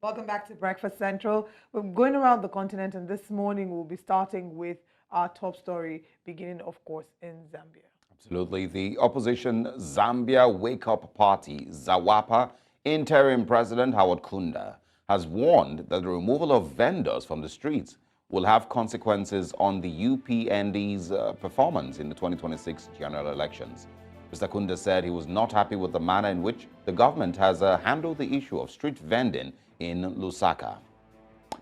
Welcome back to Breakfast Central. We're going around the continent, and this morning we'll be starting with our top story, beginning, of course, in Zambia. Absolutely. The opposition Zambia Wake Up Party, Zawapa, interim president Howard Kunda has warned that the removal of vendors from the streets will have consequences on the UPND's performance in the 2026 general elections. Mr. Kunda said he was not happy with the manner in which the government has handled the issue of street vending in Lusaka.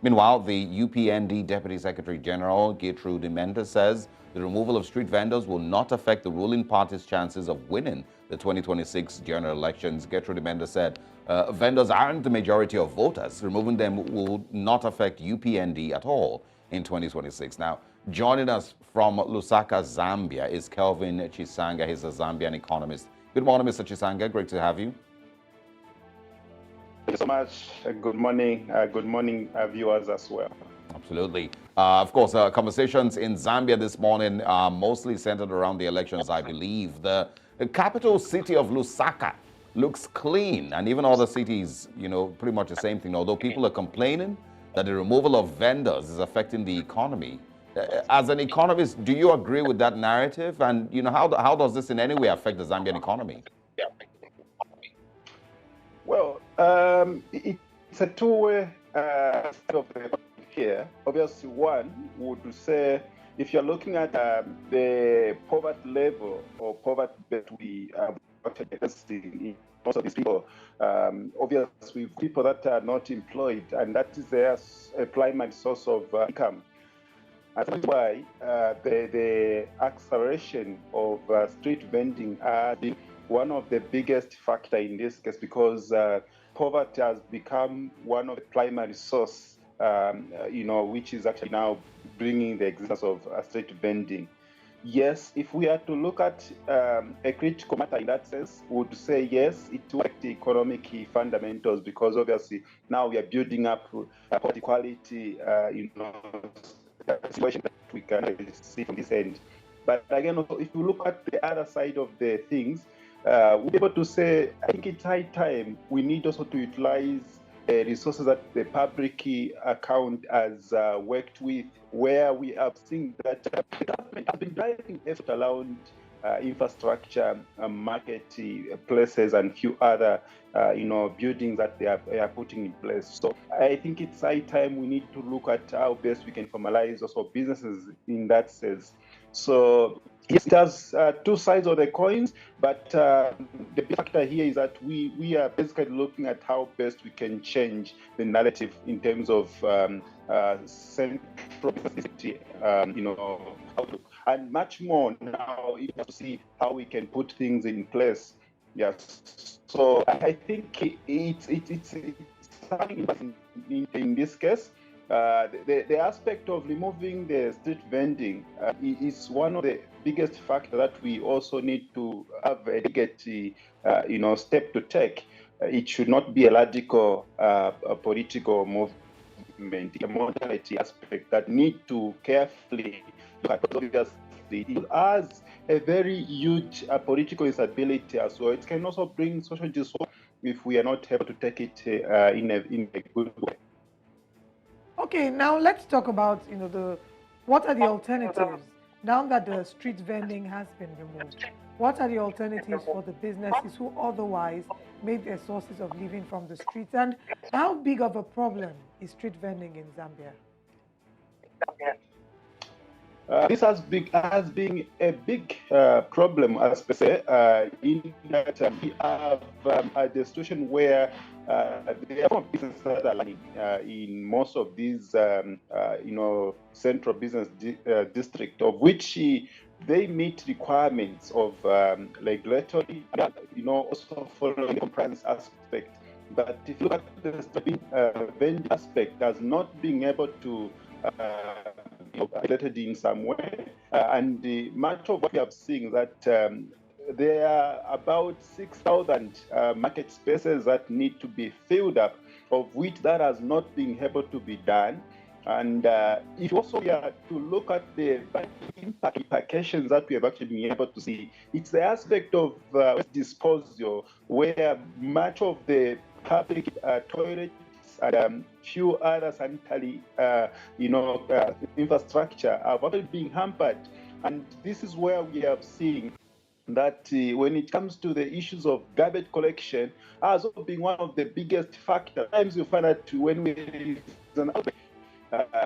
Meanwhile, the UPND Deputy Secretary General Gertrude Mendes says the removal of street vendors will not affect the ruling party's chances of winning the 2026 general elections. Gertrude Mendes said vendors aren't the majority of voters. Removing them will not affect UPND at all in 2026. Now, joining us from Lusaka, Zambia, is Kelvin Chisanga. He's a Zambian economist. Good morning, Mr. Chisanga. Great to have you. Thank you so much. Good morning. Good morning, viewers as well. Absolutely. Of course, conversations in Zambia this morning are mostly centered around the elections, I believe. The capital city of Lusaka looks clean, and even other cities, pretty much the same thing, although people are complaining that the removal of vendors is affecting the economy. As an economist, do you agree with that narrative? And, how does this in any way affect the Zambian economy? Well, it's a two-way of here. Obviously, one would say if you're looking at the poverty level or poverty that we are in most of these people, obviously people that are not employed, and that is their primary source of income. And that's why the acceleration of street vending are one of the biggest factor in this case, because poverty has become one of the primary source, which is actually now bringing the existence of street vending. Yes, if we are to look at a critical matter in that sense, we would say yes, it will affect the economic fundamentals, because obviously now we are building up equality, situation that we can see from this end. But again, also, if you look at the other side of the things, we'll be able to say, I think it's high time we need also to utilize resources that the public account has worked with, where we have seen that the government has been driving effort around infrastructure, market places, and few other buildings that they are putting in place. So I think it's high time we need to look at how best we can formalize also businesses in that sense. So yes, it has two sides of the coins, but the big factor here is that we are basically looking at how best we can change the narrative in terms of central business, how to, and much more now. You have to see how we can put things in place. Yes, so I think it's something in this case. The aspect of removing the street vending is one of the biggest factors that we also need to have a dedicated, step to take. It should not be a radical political movement, a modality aspect that need to carefully look at. Obviously, it has a very huge political instability as well. It can also bring social disorder if we are not able to take it in a good way. Okay, now let's talk about what are the alternatives now that the street vending has been removed. What are the alternatives for the businesses who otherwise made their sources of living from the streets, and how big of a problem is street vending in Zambia? This has been a big problem, as per se, in that we have a situation where there are businesses that are lying in most of these, central business district, of which they meet requirements of regulatory, also following the compliance aspect. But if you look at the vending aspect, as not being able to related in some way, and much of what we have seen that there are about 6,000 market spaces that need to be filled up, of which that has not been able to be done. And if also we are to look at the impact implications that we have actually been able to see, it's the aspect of waste disposal, where much of the public toilets toilets and few other sanitary, infrastructure are actually being hampered. And this is where we have seen that when it comes to the issues of garbage collection, as also being one of the biggest factors. Sometimes you find that when we an outbreak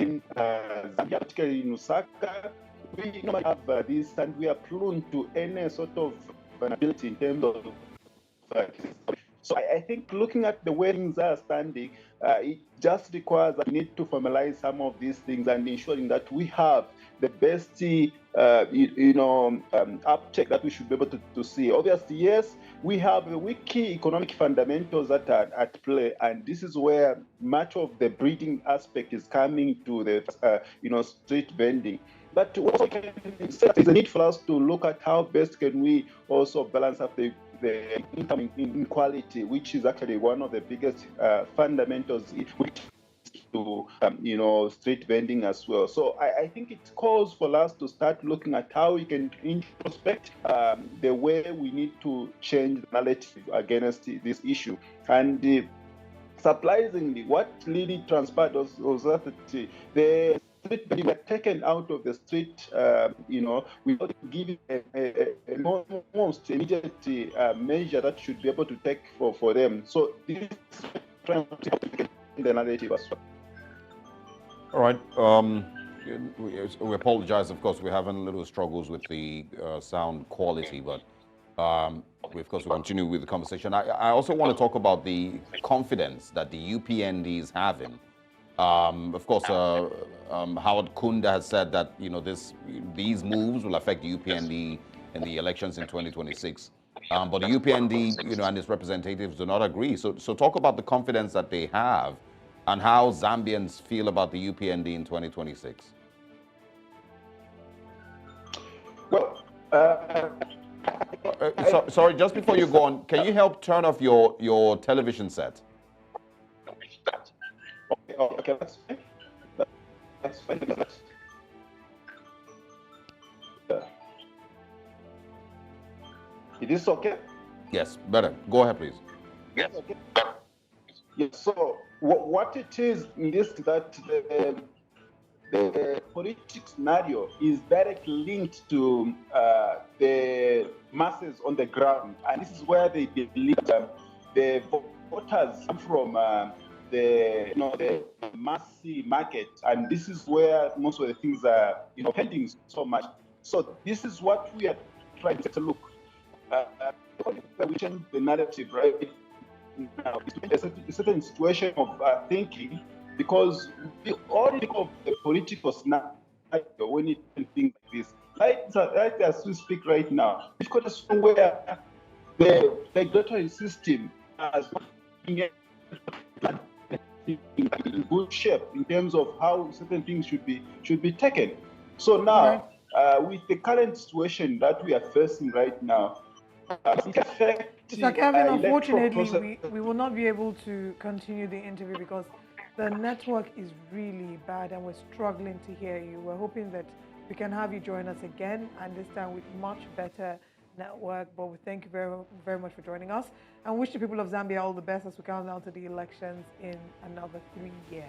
in Zambia, particularly in Lusaka, we normally have this, and we are prone to any sort of vulnerability in terms of so I think looking at the way things are standing, it just requires that we need to formalize some of these things and ensuring that we have the best, uptake that we should be able to see. Obviously, yes, we have the weak key economic fundamentals that are at play, and this is where much of the breeding aspect is coming to the, street vending. But also, there's a need for us to look at how best can we also balance up the income inequality, which is actually one of the biggest fundamentals to street vending as well. So I think it calls for us to start looking at how we can introspect the way we need to change the narrative against this issue. And surprisingly, what really transpired was that the street vending were taken out of the street, without giving a most immediate measure that should be able to take for them. So this is trying to change the narrative as well. All right. We apologize. Of course, we're having little struggles with the sound quality, but we, of course, will continue with the conversation. I also want to talk about the confidence that the UPND is having. Of course, Howard Kunda has said that these moves will affect the UPND in the elections in 2026. But the UPND, and its representatives do not agree. So talk about the confidence that they have and how Zambians feel about the UPND in 2026. Well, sorry, just before you go on, can you help turn off your television set? Okay, that's fine. That's fine. Is this okay? Yes, better. Go ahead, please. Yes. Okay. Yes. So what it is in this that the political scenario is directly linked to the masses on the ground, and this is where they believe the voters come from. The massive market, and this is where most of the things are pending so much. So this is what we are trying to take a look. We change the narrative right now. It's a certain situation of thinking, because we all think of the political scenario when it things like this. Right as we speak right now, we've got a situation where the regulatory system has been in good shape in terms of how certain things should be taken. So now, with the current situation that we are facing right now, Mr. Kevin, unfortunately, we will not be able to continue the interview because the network is really bad and we're struggling to hear you. We're hoping that we can have you join us again, and this time with much better network. But we thank you very, very much for joining us and wish the people of Zambia all the best as we count down to the elections in another 3 years.